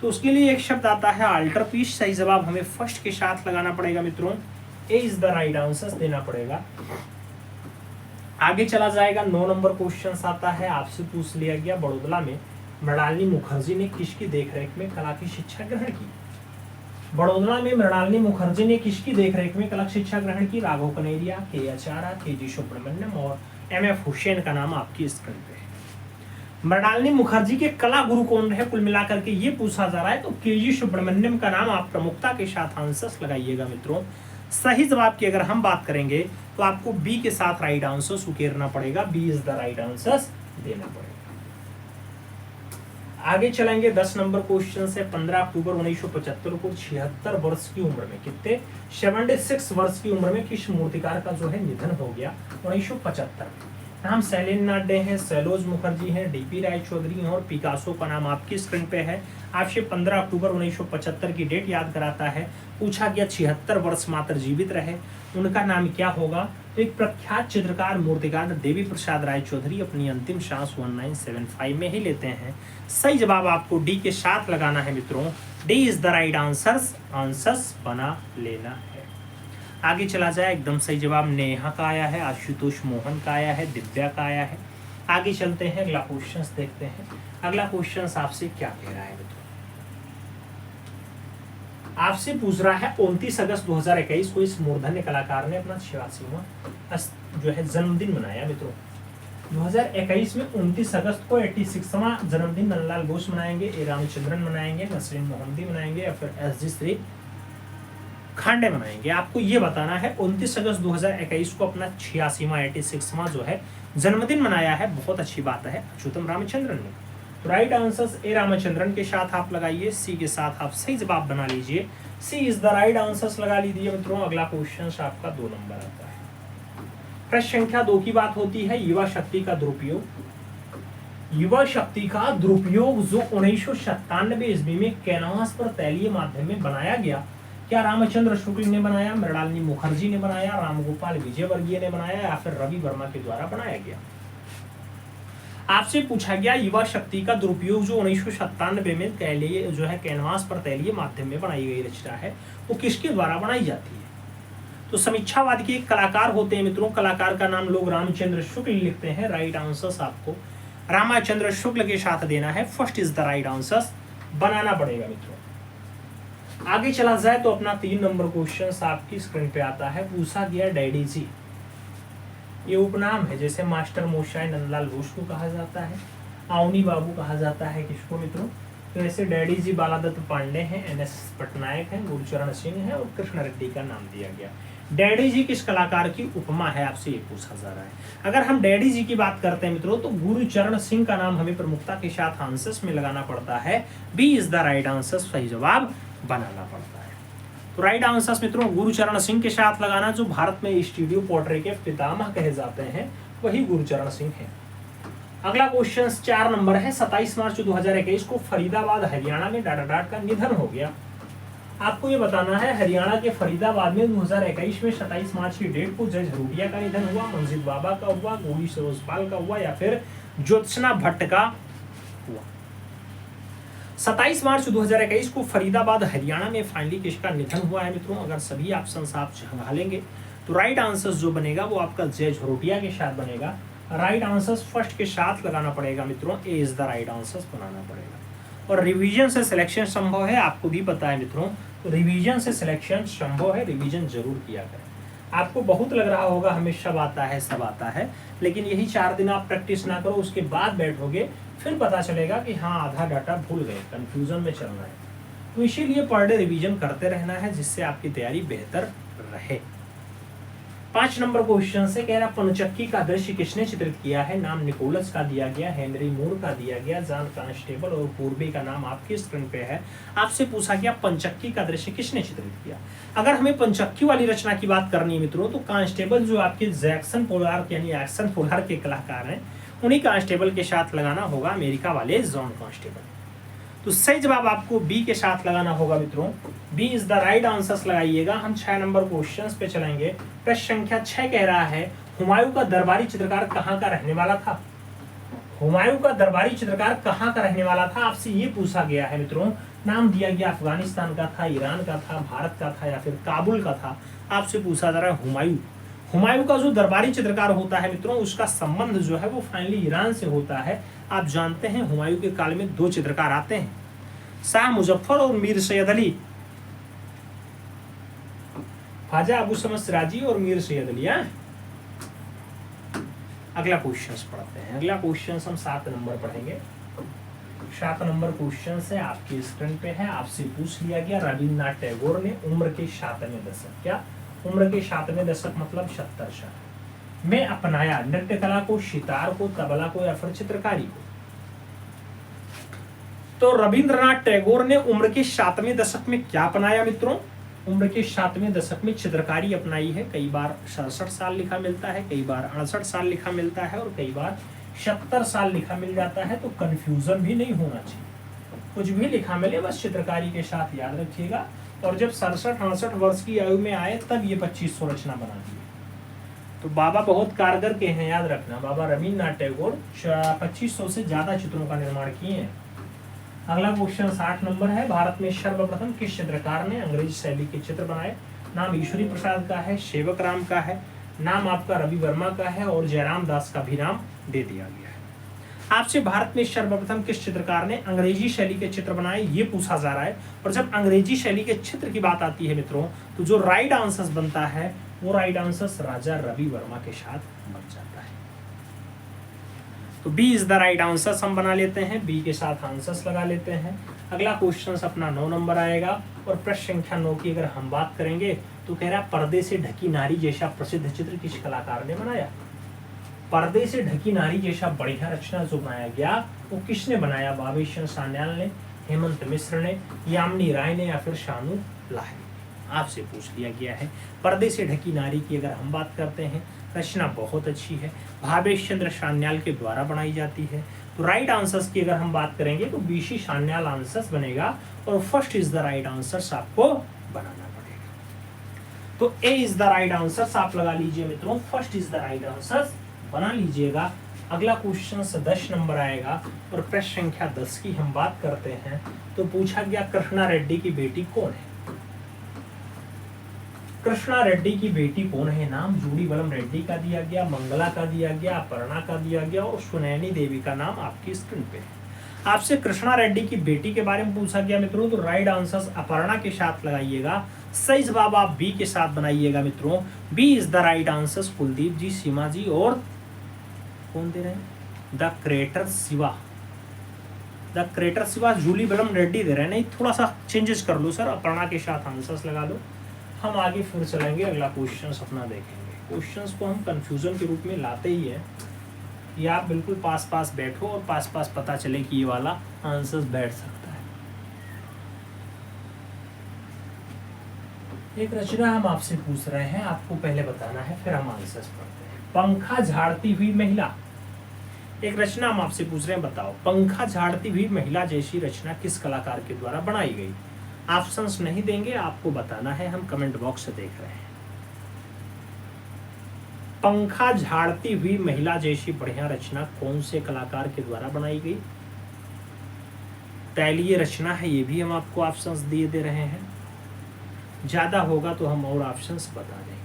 तो उसके लिए एक शब्द आता है आल्टर पीस। सही जवाब हमें फर्स्ट के साथ लगाना पड़ेगा मित्रों। ए इज द राइट आंसर देना पड़ेगा। आगे चला जाएगा। 9 नंबर क्वेश्चन आता है। आपसे पूछ लिया गया बड़ौदा में मृणालिनी मुखर्जी ने किसकी देखरेख में कला की शिक्षा ग्रहण की? बड़ौदा में मृणालिनी मुखर्जी ने किसकी देखरेख में कला शिक्षा ग्रहण की? राघव कनेरिया, के आचार्य, के.जी. सुब्रमण्यम और एम.एफ. हुसैन का नाम आपकी स्क्रीन पे है। मृणालिनी मुखर्जी के कला गुरु कौन रहे? कुल मिलाकर के ये पूछा जा रहा है तो के.जी. सुब्रमण्यम का नाम आप प्रमुखता के साथ आंसर्स लगाइएगा मित्रों। सही जवाब की अगर हम बात करेंगे तो आपको बी के साथ राइट आंसर उकेरना पड़ेगा। B is the right answer देना पड़ेगा। आगे चलेंगे। 10 नंबर क्वेश्चन से 15 अक्टूबर 1975 को 76 वर्ष की उम्र में कितने 76 वर्ष की उम्र में किस मूर्तिकार का जो है निधन हो गया? 1975 में। नाम शैलेंद्र नाडे हैं, सैलोज मुखर्जी हैं, डी.पी. राय चौधरी हैं और पिकासो का नाम आपकी स्क्रीन पे है। आपसे 15 अक्टूबर 1975 की डेट याद कराता है। पूछा गया 76 वर्ष मात्र जीवित रहे, उनका नाम क्या होगा? तो एक प्रख्यात चित्रकार मूर्तिकार देवी प्रसाद राय चौधरी अपनी अंतिम सांस 1975 में ही लेते हैं। सही जवाब आपको डी के साथ लगाना है मित्रों। D is the right answers बना लेना है। आगे चला जाए। एकदम सही जवाब नेहा का आया है, आशुतोष मोहन का आया है, दिव्या का आया है, आगे चलते हैं, अगला क्वेश्चन देखते हैं। अगला क्वेश्चन आपसे क्या कह रहा है मित्रों, आपसे पूछ रहा है 29 अगस्त 2021 को इस मूर्धन्य कलाकार ने अपना 86वां जो है जन्मदिन मनाया मित्रों। 2021 में 29 अगस्त को 86वां जन्मदिन नंदलाल बोस मनाएंगे, ए रामचंद्रन मनाएंगे, नसरीन मोहम्मदी मनाएंगे या फिर एस.जी. श्री खांडे मनाएंगे। आपको ये बताना है 29 अगस्त 2021 को अपना 86वां 86वां जो है जन्मदिन मनाया है। बहुत अच्छी बात है अच्युतम रामचंद्रन ने। तो राइट आंसर ए रामचंद्रन के साथ आप लगाइए, सी के साथ आप सही जवाब बना लीजिए। सी इज द राइट आंसर लगा लीजिए मित्रों। अगला क्वेश्चन आपका 2 नंबर आता है। प्रश्न संख्या 2 की बात होती है युवा शक्ति का दुरुपयोग। युवा शक्ति का दुरुपयोग जो 1997 ईस्वी में कैनवास पर तैलीय माध्यम में बनाया गया, क्या रामचंद्र शुक्ल ने बनाया, मृणालिनी मुखर्जी ने बनाया, रामगोपाल विजयवर्गीय ने बनाया या फिर रवि वर्मा के द्वारा बनाया गया। आपसे पूछा गया युवा शक्ति का दुरुपयोग जो 1997 में तैलीय जो है कैनवास पर तैलीय माध्यम में बनाई गई रचना है, वो किसके द्वारा बनाई जाती है। तो समीक्षावाद के एक कलाकार होते हैं मित्रों, कलाकार का नाम लोग रामचंद्र शुक्ल लिखते हैं। राइट आंसर आपको रामचंद्र शुक्ल के साथ देना है। First is the right answer बनाना पड़ेगा मित्रों। आगे चला जाए तो अपना 3 नंबर क्वेश्चन आपकी स्क्रीन पे आता है। पूछा गया डैडी जी, ये उपनाम है, जैसे मास्टर मोशाई नंदलाल बोस को कहा जाता है, आवनी बाबू कहा जाता है किसको मित्रों। तो ऐसे डैडी जी बालादत्त पांडे हैं, एन.एस. पटनायक हैं, गुरुचरण सिंह है और कृष्ण रेड्डी का नाम दिया गया। डैडी जी किस कलाकार की उपमा है, आपसे ये पूछा जा रहा है। अगर हम डैडी जी की बात करते हैं मित्रों, तो गुरुचरण सिंह का नाम हमें प्रमुखता के साथ आंसर्स में लगाना पड़ता है। B is the right answer, सही जवाब बनाना पड़ता है। तो राइट आंसर्स मित्रों गुरुचरण सिंह के साथ लगाना, जो भारत में स्टूडियो पोट्री के पितामह कहे जाते हैं, वही गुरुचरण सिंह है। अगला क्वेश्चन 4 नंबर है। 27 मार्च 2021 को फरीदाबाद हरियाणा में डाडा डाड का निधन हो गया। आपको ये बताना है हरियाणा के फरीदाबाद में 2021 में 27 मार्च की डेट को जज हरूटिया का निधन हुआ, मंजिल बाबा का हुआ, गोली सरोजपाल का हुआ या फिर ज्योत्सना भट्ट का हुआ। 27 मार्च 2021 को फरीदाबाद हरियाणा में फाइनली किसका निधन हुआ है मित्रों। अगर सभी ऑप्शंस आप संभालेंगे तो राइट आंसर जो बनेगा वो आपका जज हरूटिया के साथ बनेगा। राइट आंसर फर्स्ट के साथ लगाना पड़ेगा मित्रों, ए इज द राइट आंसर बनाना पड़ेगा। और रिवीजन से सिलेक्शन संभव है, आपको भी पता है मित्रों, तो रिवीजन से सिलेक्शन संभव है, रिवीजन जरूर किया करें। आपको बहुत लग रहा होगा हमें सब आता है सब आता है, लेकिन यही 4 दिन आप प्रैक्टिस ना करो, उसके बाद बैठोगे फिर पता चलेगा कि हाँ आधा डाटा भूल गए, कंफ्यूजन में चलना है। तो इसीलिए पर डे रिवीजन करते रहना है, जिससे आपकी तैयारी बेहतर रहे। 5 नंबर क्वेश्चन से कह रहा पंचक्की का दृश्य किसने चित्रित किया है। नाम निकोलस का दिया गया, हेनरी मूर का दिया गया, जॉन कांस्टेबल और पूर्वी का नाम आपकी स्क्रीन पे है। आपसे पूछा गया पंचक्की का दृश्य किसने चित्रित किया। अगर हमें पंचक्की वाली रचना की बात करनी है मित्रों, तो कांस्टेबल जो आपके जैक्सन पोलार्क यानी एक्सन पोलार्क के कलाकार हैं, उन्हीं कांस्टेबल के साथ लगाना होगा, अमेरिका वाले जॉन कांस्टेबल। तो सही जवाब आपको बी के साथ लगाना होगा मित्रों। B is the right answer लगाइएगा। हम 6 नंबर क्वेश्चंस पे चलेंगे। प्रश्न संख्या 6 कह रहा है हुमायूं का दरबारी चित्रकार कहाँ का रहने वाला था। हुमायूं का दरबारी चित्रकार कहाँ का रहने वाला था, आपसे ये पूछा गया है मित्रों। नाम दिया गया अफगानिस्तान का था, ईरान का था, भारत का था या फिर काबुल का था। आपसे पूछा जा रहा है हुमायूं। हुमायूं का जो दरबारी चित्रकार होता है मित्रों, उसका संबंध जो है वो फाइनली ईरान से होता है। आप जानते हैं हुमायूं के काल में 2 चित्रकार आते हैं, शाह मुजफ्फर और मीर सैयद अली। ख्वाजा अबू समद सिराजी और मीर सैयद अली। अगला क्वेश्चन पढ़ते हैं। अगला क्वेश्चन हम 7 नंबर पढ़ेंगे। 7 नंबर क्वेश्चन से आपकी स्क्रीन पे है। आपसे पूछ लिया गया रविन्द्रनाथ टैगोर ने उम्र के 7वें दशक, क्या उम्र के 7वें दशक मतलब 70 साल में अपनाया नृत्य कला को, सितार को, तबला को या फिर चित्रकारी को। तो रविंद्रनाथ टैगोर ने उम्र के 7वें दशक में क्या अपनाया मित्रों। उम्र के 7वें दशक में चित्रकारी अपनाई है। कई बार 67 साल लिखा मिलता है, कई बार 68 साल लिखा मिलता है और कई बार 70 साल लिखा मिल जाता है। तो कंफ्यूजन भी नहीं होना चाहिए, कुछ भी लिखा मिले बस चित्रकारी के साथ याद रखिएगा। और जब 67-68 वर्ष की आयु में आए तब ये 2500 रचना बना दी। तो बाबा बहुत कारगर के हैं, याद रखना। बाबा रविन्द्रनाथ टैगोर 2500 से ज्यादा चित्रों का निर्माण किए हैं। अगला क्वेश्चन 60 नंबर है। भारत में सर्वप्रथम किस चित्रकार ने अंग्रेजी शैली के चित्र बनाए। नाम ईश्वरी प्रसाद का है, सेवक राम का है, नाम आपका रवि वर्मा का है और जयराम दास का भी नाम दे दिया गया है। आपसे भारत में सर्वप्रथम किस चित्रकार ने अंग्रेजी शैली के चित्र बनाए, ये पूछा जा रहा है। और जब अंग्रेजी शैली के चित्र की बात आती है मित्रों, तो जो राइट आंसर बनता है वो राइट आंसर राजा रवि वर्मा के साथ बन जाता है। तो B is the right answer हम बना लेते हैं, बी के साथ आंसर्स लगा लेते हैं। अगला क्वेश्चन अपना 9 नंबर आएगा और प्रश्न संख्या 9 की अगर हम बात करेंगे तो कह रहा है पर्दे से ढकी नारी जैसा प्रसिद्ध चित्र किस कलाकार ने बनाया। पर्दे से ढकी नारी जैसा बढ़िया रचना जो बनाया गया वो किसने बनाया, भावेश चंद्र सान्याल ने, हेमंत मिश्र ने, यामिनी राय ने या फिर शानू लाहिरी ने। आपसे पूछ लिया गया है। पर्दे से ढकी नारी की अगर हम बात करते हैं, रचना बहुत अच्छी है, भावेश चंद्र सान्याल के द्वारा बनाई जाती है। तो राइट आंसर्स की अगर हम बात करेंगे तो बीसी सान्याल आंसर्स बनेगा और first is the right answers आपको बनाना पड़ेगा। तो ए इज द राइट आंसर्स आप लगा लीजिए मित्रों, first is the right answers बना लीजिएगा। अगला क्वेश्चन 10 नंबर आएगा और प्रश्न संख्या 10 की हम बात करते हैं। तो पूछा गया कृष्णा रेड्डी की बेटी कौन है। कृष्णा रेड्डी की बेटी कौन है, नाम जूडीवलम रेड्डी का दिया गया, मंगला का दिया गया, अपर्णा का दिया गया और सुनैनी देवी का नाम आपकी स्क्रीन पे है। आपसे कृष्णा रेड्डी की बेटी के बारे में पूछा गया मित्रों, तो राइट आंसर अपर्णा के साथ लगाइएगा, सही जवाब आप बी के साथ बनाइएगा मित्रों। B is the right answer. Kuldeep ji, Seema ji और कौन दे रहे हैं, the creator Shiva, the creator Shiva जूडीवलम रेड्डी दे रहे हैं। नहीं, थोड़ा सा चेंजेस कर लो सर, अपर्णा के साथ आंसर्स लगा दो। हम आगे फिर चलेंगे, अगला क्वेश्चन अपना देखेंगे। क्वेश्चंस को हम कंफ्यूजन के रूप में लाते ही है, या आप बिल्कुल पास पास बैठो और पास पास पता चले कि ये वाला आंसर बैठ सकता है। एक रचना हम आपसे पूछ रहे हैं, आपको पहले बताना है फिर हम आंसर्स पढ़ते हैं। पंखा झाड़ती हुई महिला, एक रचना हम आपसे पूछ रहे हैं, बताओ पंखा झाड़ती हुई महिला जैसी रचना किस कलाकार के द्वारा बनाई गई। ऑप्शंस नहीं देंगे, आपको बताना है, हम कमेंट बॉक्स से देख रहे हैं। पंखा झाड़ती हुई महिला जैसी बढ़िया रचना कौन से कलाकार के द्वारा बनाई गई। तैलीय रचना है, ये भी हम आपको ऑप्शंस दिए दे रहे हैं, ज्यादा होगा तो हम और ऑप्शंस बता देंगे।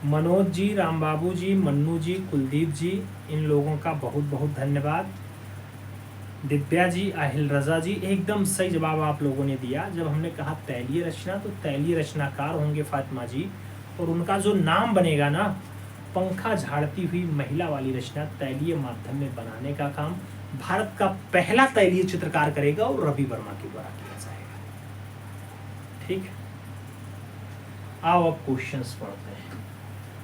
मनोज जी, रामबाबू जी, मन्नू जी, कुलदीप जी, इन लोगों का बहुत बहुत धन्यवाद। दिव्या जी, आहिल रजा जी, एकदम सही जवाब आप लोगों ने दिया। जब हमने कहा तैलीय रचना, तो तैलीय रचनाकार होंगे फातिमा जी, और उनका जो नाम बनेगा ना, पंखा झाड़ती हुई महिला वाली रचना तैलीय माध्यम में बनाने का काम भारत का पहला तैलीय चित्रकार करेगा और रवि वर्मा के द्वारा किया जाएगा। ठीक है, आओ अब क्वेश्चंस पढ़ते हैं।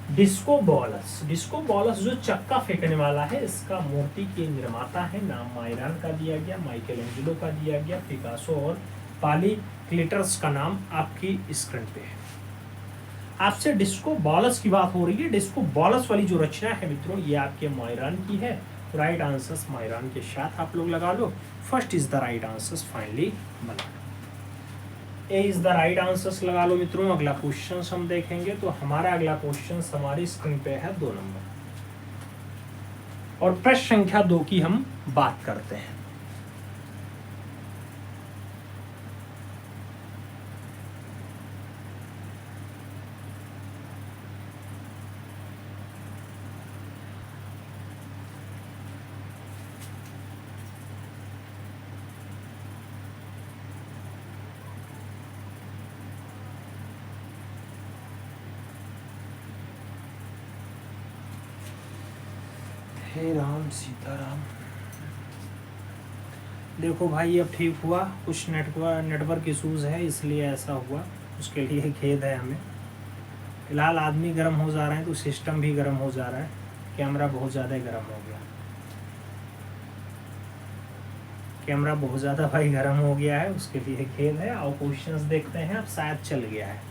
डिस्को बॉलस, डिस्को बॉलस जो चक्का फेंकने वाला है, इसका मूर्ति के निर्माता है, नाम मायरान का दिया गया, माइकल एंजेलो का दिया गया, पिकासो और पाली क्लिटर्स का नाम आपकी स्क्रीन पे है। आपसे डिस्को बॉलस की बात हो रही है। डिस्को बॉलस वाली जो रचना है मित्रों, ये आपके मायरान की है। राइट आंसर्स मायरान के साथ आप लोग लगा लो, first is the right answers finally बना लो। A is the right answers लगा लो मित्रों। अगला क्वेश्चन हम देखेंगे, तो हमारा अगला क्वेश्चन हमारी स्क्रीन पे है 2 नंबर और प्रश्न संख्या 2 की हम बात करते हैं। हे राम सीताराम। देखो भाई, अब ठीक हुआ, कुछ नेटवर्क इशूज़ है इसलिए ऐसा हुआ, उसके लिए खेद है हमें। फिलहाल आदमी गर्म हो जा रहे हैं तो सिस्टम भी गर्म हो जा रहा है, कैमरा बहुत ज़्यादा गर्म हो गया, कैमरा बहुत ज़्यादा भाई गर्म हो गया है, उसके लिए खेद है। और क्वेश्चंस देखते हैं, अब शायद चल गया है,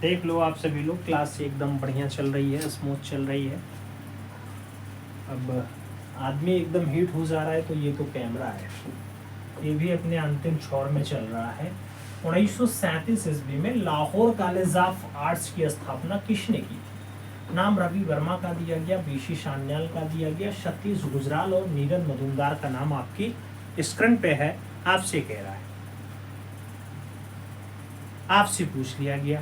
देख लो आप सभी लोग। क्लास एकदम बढ़िया चल रही है, स्मूथ चल रही है। अब आदमी एकदम हीट हो जा रहा है, तो ये तो कैमरा है, ये भी अपने अंतिम छोर में चल रहा है। 1937 ईस्वी में लाहौर कॉलेज ऑफ आर्ट्स की स्थापना किसने की थी। नाम रवि वर्मा का दिया गया, बीसी सान्याल का दिया गया, सतीश गुजराल और नीरज मजूमदार का नाम आपकी स्क्रीन पे है। आपसे कह रहा है, आपसे पूछ लिया गया।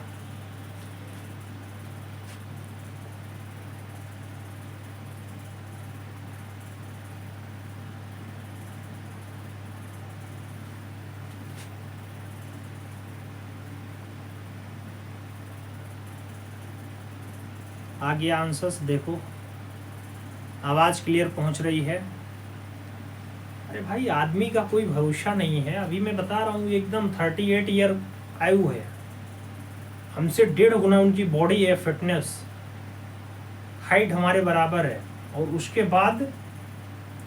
आ गया आंसर्स, देखो आवाज क्लियर पहुंच रही है। अरे भाई आदमी का कोई भरोसा नहीं है, अभी मैं बता रहा हूँ एकदम 38 ईयर आयु है, हमसे 1.5 गुना उनकी बॉडी है, फिटनेस, हाइट हमारे बराबर है, और उसके बाद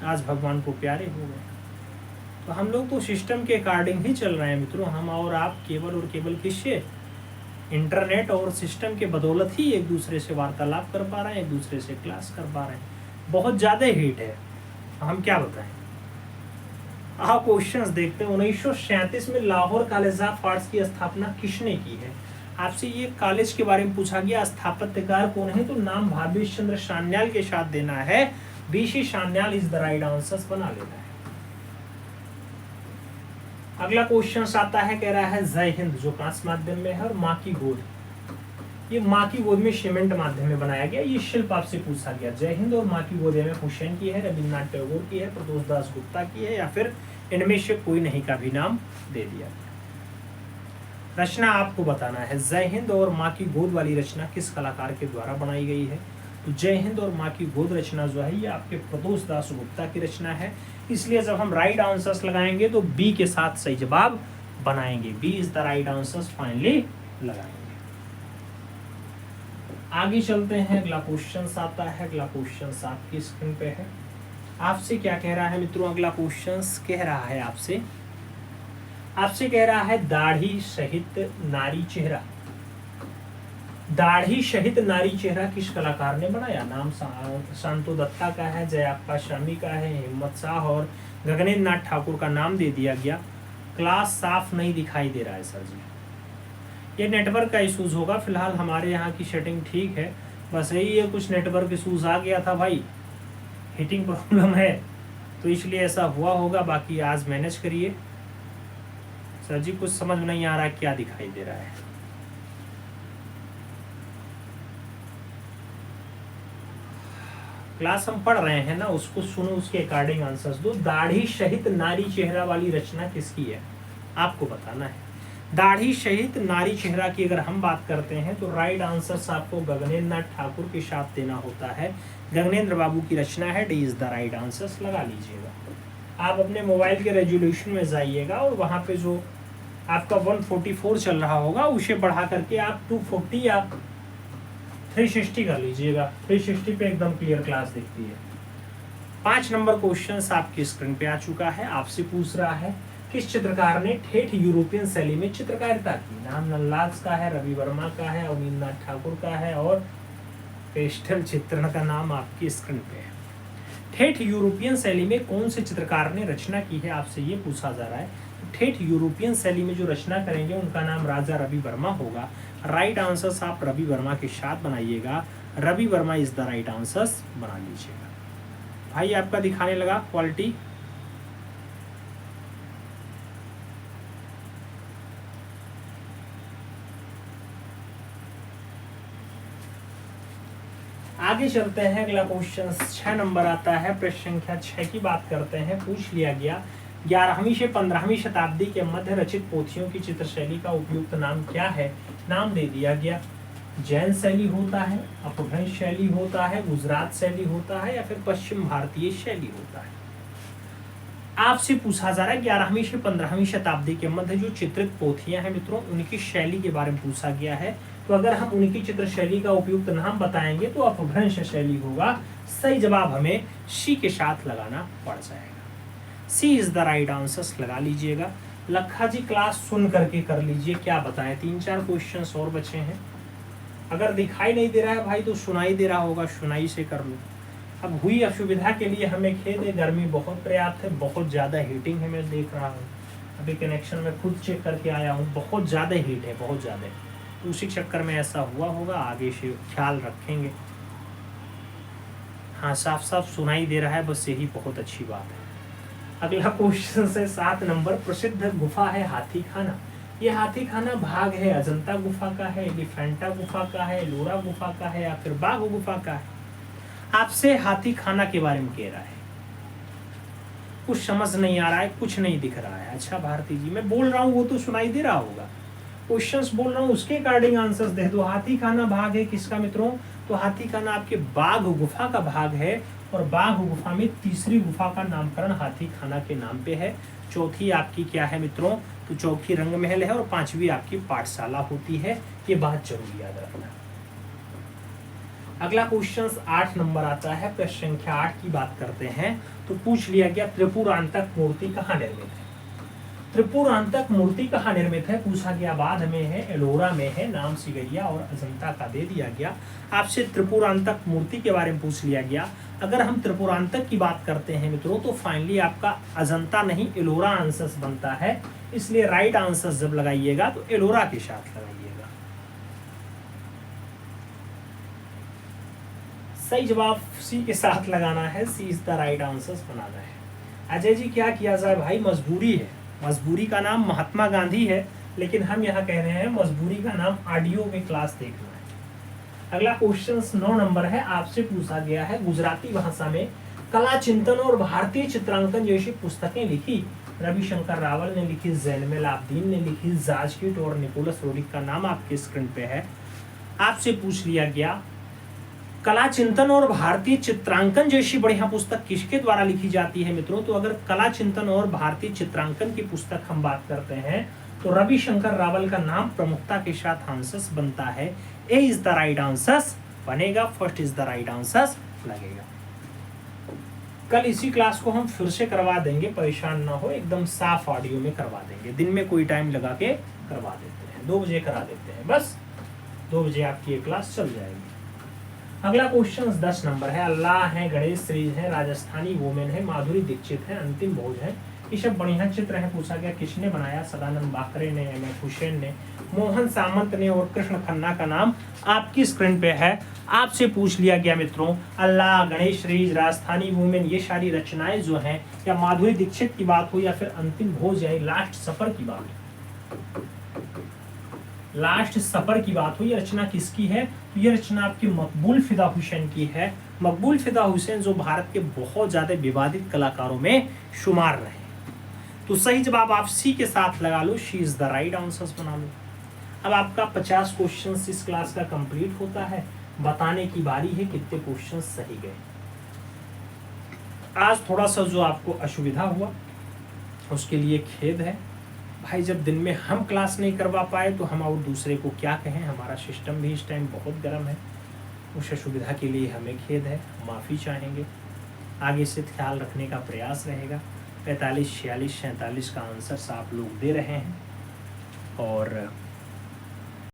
आज भगवान को प्यारे हो गए। तो हम लोग तो सिस्टम के अकॉर्डिंग ही चल रहे हैं मित्रों, हम और आप केवल और केवल किससे, इंटरनेट और सिस्टम के बदौलत ही एक दूसरे से वार्तालाप कर पा रहे हैं, एक दूसरे से क्लास कर पा रहे हैं। बहुत ज़्यादा हीट है, हम क्या बताएं। आप क्वेश्चंस देखते हैं। 1937 में लाहौर कॉलेज ऑफ आर्ट्स की स्थापना किसने की है? आपसे ये कॉलेज के बारे में पूछा गया, स्थापत्यकार कौन है, तो नाम भावेश चंद्र सान्याल के साथ देना है। BC Sanyal is the right answer बना लेना है। अगला क्वेश्चन आता है, कह रहा है जय हिंद जो कांस्य माध्यम में है और माँ की गोद, ये माँ की गोद में सीमेंट माध्यम में बनाया गया, ये शिल्प आपसे पूछा गया। जय हिंद और माँ की गोद में हुसैन की है, रविन्द्रनाथ टैगोर की है, प्रदोष दास गुप्ता की है, या फिर इनमें से कोई नहीं का भी नाम दे दिया। रचना आपको बताना है, जय हिंद और माँ की गोद वाली रचना किस कलाकार के द्वारा बनाई गई है? तो जय हिंद और माँ की गोद रचना जो है ये आपके प्रदोष दास गुप्ता की रचना है। इसलिए जब हम राइट आंसर्स लगाएंगे तो बी के साथ सही जवाब बनाएंगे। B is the right answers finally लगाएंगे। आगे चलते हैं, अगला क्वेश्चन आता है। अगला क्वेश्चन आपकी स्क्रीन पे है। आपसे क्या कह रहा है मित्रों? अगला क्वेश्चन कह रहा है आपसे कह रहा है दाढ़ी सहित नारी चेहरा, दाढ़ी सहित नारी चेहरा किस कलाकार ने बनाया? नाम शांतो दत्ता का है, जयाप्पा स्वामी का है, हिम्मत शाह और गगनेन्द्र नाथ ठाकुर का नाम दे दिया गया। क्लास साफ नहीं दिखाई दे रहा है सर जी, ये नेटवर्क का इशूज होगा। फिलहाल हमारे यहाँ की सेटिंग ठीक है, बस यही है कुछ नेटवर्क इशूज आ गया था भाई, हीटिंग प्रॉब्लम है तो इसलिए ऐसा हुआ होगा। बाकी आज मैनेज करिए। सर जी कुछ समझ नहीं आ रहा क्या दिखाई दे रहा है। क्लास हम पढ़ रहे हैं ना, उसको सुनो, उसके अकॉर्डिंग आंसर्स दो। दाढ़ी सहित नारी चेहरा वाली रचना किसकी है आपको बताना है। दाढ़ी सहित नारी चेहरा की अगर हम बात करते हैं तो राइट आंसर्स आपको गगनेन्द्र नाथ ठाकुर के साथ देना होता है। गगनेन्द्र बाबू की रचना है, D is the right answers लगा लीजिएगा। आप अपने मोबाइल के रेजोल्यूशन में जाइएगा और वहाँ पे जो आपका 144 चल रहा होगा उसे बढ़ा करके आप 240 या 360 कर लीजिएगा। 360 पे एकदम क्लियर क्लास दिखती है। 5 नंबर क्वेश्चन आपकी स्क्रीन पे आ चुका है। आपसे पूछ रहा है किस चित्रकार ने ठेठ यूरोपियन शैली में चित्रकारिता की? नाम नल्लाज का है, रवि वर्मा का है, अवनींद्रनाथ ठाकुर का है और पेस्टल चित्रण का नाम आपकी स्क्रीन पे है। ठेठ यूरोपियन शैली में कौन से चित्रकार ने रचना की है आपसे ये पूछा जा रहा है। ठेठ यूरोपियन शैली में जो रचना करेंगे उनका नाम राजा रवि वर्मा होगा। राइट आंसर्स आप रवि वर्मा के साथ बनाइएगा। Ravi Varma is the right answers बना लीजिएगा। भाई आपका दिखाने लगा क्वालिटी। आगे चलते हैं, अगला क्वेश्चन 6 नंबर आता है। प्रश्न संख्या 6 की बात करते हैं। पूछ लिया गया 11वीं से 15वीं शताब्दी के मध्य रचित पोथियों की चित्रशैली का उपयुक्त नाम क्या है? नाम दे दिया गया। जैन शैली होता है, अपभ्रंश शैली होता है, गुजरात शैली होता है या फिर पश्चिम भारतीय शैली होता है। आपसे पूछा जा रहा है 11वीं से 15वीं शताब्दी के मध्य जो चित्रित पोथियां हैं मित्रों उनकी शैली के बारे में पूछा गया है। तो अगर हम उनकी चित्र शैली का उपयुक्त नाम बताएंगे तो अपभ्रंश शैली होगा। सही जवाब हमें सी के साथ लगाना पड़ जाएगा। सी इज द राइट आंसर लगा लीजिएगा। लखा जी क्लास सुन करके कर लीजिए, क्या बताएं। 3-4 क्वेश्चंस और बचे हैं। अगर दिखाई नहीं दे रहा है भाई तो सुनाई दे रहा होगा, सुनाई से कर लो। अब हुई असुविधा के लिए हमें खेद है, गर्मी बहुत पर्याप्त है, बहुत ज़्यादा हीटिंग है। मैं देख रहा हूँ अभी कनेक्शन में खुद चेक करके आया हूँ, बहुत ज़्यादा हीट है, बहुत ज़्यादा। तो उसी चक्कर में ऐसा हुआ होगा, आगे से ख्याल रखेंगे। हाँ, साफ साफ सुनाई दे रहा है, बस यही बहुत अच्छी बात है। अगला क्वेश्चन है 7 नंबर, प्रसिद्ध गुफा है हाथी खाना। ये हाथी खाना भाग है अजंता गुफा का है, एलिफेंटा गुफा का है, एलोरा गुफा का है या फिर बाघ गुफा का है। आपसे हाथी खाना के बारे में कह रहा है, कुछ समझ नहीं आ रहा है, कुछ नहीं दिख रहा है। अच्छा भारती जी, मैं बोल रहा हूँ वो तो सुनाई दे रहा होगा, क्वेश्चंस बोल रहा हूँ उसके अकॉर्डिंग आंसर्स दे दो। हाथी खाना भाग है किसका मित्रों? तो हाथी खाना आपके बाघ गुफा का भाग है, और बाघ गुफा में तीसरी गुफा का नामकरण हाथी खाना के नाम पे है। चौथी आपकी क्या है मित्रों? तो चौथी रंग महल है, और पांचवी आपकी पाठशाला होती है। ये बात जरूर याद रखना। अगला क्वेश्चन 8 नंबर आता है, प्रश्न संख्या 8 की बात करते हैं। तो पूछ लिया गया त्रिपुरांतक मूर्ति कहाँ निर्मित है? त्रिपुरांतक मूर्ति कहाँ निर्मित है पूछा गया। बाध में है, एलोरा में है, नाम सिगरिया और अजंता का दे दिया गया। आपसे त्रिपुरांतक मूर्ति के बारे में पूछ लिया गया। अगर हम त्रिपुरांतक की बात करते हैं मित्रों, तो फाइनली आपका अजंता नहीं एलोरा आंसर बनता है। इसलिए राइट आंसर जब लगाइएगा तो एलोरा के साथ लगाइएगा। सही जवाब सी के साथ लगाना है, सी इज द राइट आंसर बनाना है। अजय जी क्या किया जाए भाई, मजबूरी है। मजबूरी का नाम महात्मा गांधी है, लेकिन हम यहाँ कह रहे हैं मजबूरी का नाम ऑडियो में क्लास देखना है। अगला क्वेश्चन 9 नंबर है, आपसे पूछा गया है गुजराती भाषा में कला चिंतन और भारतीय चित्रांकन जैसी पुस्तकें लिखी। रविशंकर रावल ने लिखी, जैनमेल आब्दीन ने लिखी, जाजकिट और निकोलस रोड्रिक का नाम आपके स्क्रीन पे है। आपसे पूछ लिया गया कला चिंतन और भारतीय चित्रांकन जैसी बढ़िया पुस्तक किसके द्वारा लिखी जाती है मित्रों? तो अगर कला चिंतन और भारतीय चित्रांकन की पुस्तक हम बात करते हैं तो रविशंकर रावल का नाम प्रमुखता के साथ आंसर बनता है। ए इज द राइट आंसर बनेगा, first is the right answer लगेगा। कल इसी क्लास को हम फिर से करवा देंगे, परेशान ना हो, एकदम साफ ऑडियो में करवा देंगे। दिन में कोई टाइम लगा के करवा देते हैं, 2 बजे करा देते हैं, बस 2 बजे आपकी ये क्लास चल जाएगी। अगला क्वेश्चन 10 नंबर है, अल्लाह है, गणेश श्री है, राजस्थानी वोमेन है, माधुरी दीक्षित है, अंतिम भोज है। ये सब बढ़िया चित्र है। पूछा गया किसने बनाया? सदानंद बाकरे ने, एम.एफ. हुसैन ने, मोहन सामंत ने और कृष्ण खन्ना का नाम आपकी स्क्रीन पे है। आपसे पूछ लिया गया मित्रों अल्लाह, गणेश श्री, राजस्थानी वोमेन, ये सारी रचनाएं जो हैं, या माधुरी दीक्षित की बात हो या फिर अंतिम भोज या लास्ट सफर की बात हो, लास्ट सफर की बात हो, ये रचना किसकी है? तो ये रचना आपकी मकबूल फिदा हुसैन की है। मकबूल फिदा हुसैन जो भारत के बहुत ज्यादा विवादित कलाकारों में शुमार रहे। तो सही जवाब आप सी के साथ लगा लो, C is the right answer बना लो। अब आपका 50 क्वेश्चन इस क्लास का कंप्लीट होता है। बताने की बारी है कितने क्वेश्चन सही गए। आज थोड़ा सा जो आपको असुविधा हुआ उसके लिए खेद है भाई। जब दिन में हम क्लास नहीं करवा पाए तो हम और दूसरे को क्या कहें। हमारा सिस्टम भी इस टाइम बहुत गर्म है, उस असुविधा के लिए हमें खेद है, माफ़ी चाहेंगे। आगे से ख्याल रखने का प्रयास रहेगा। 45, 46, 47 का आंसर आप लोग दे रहे हैं और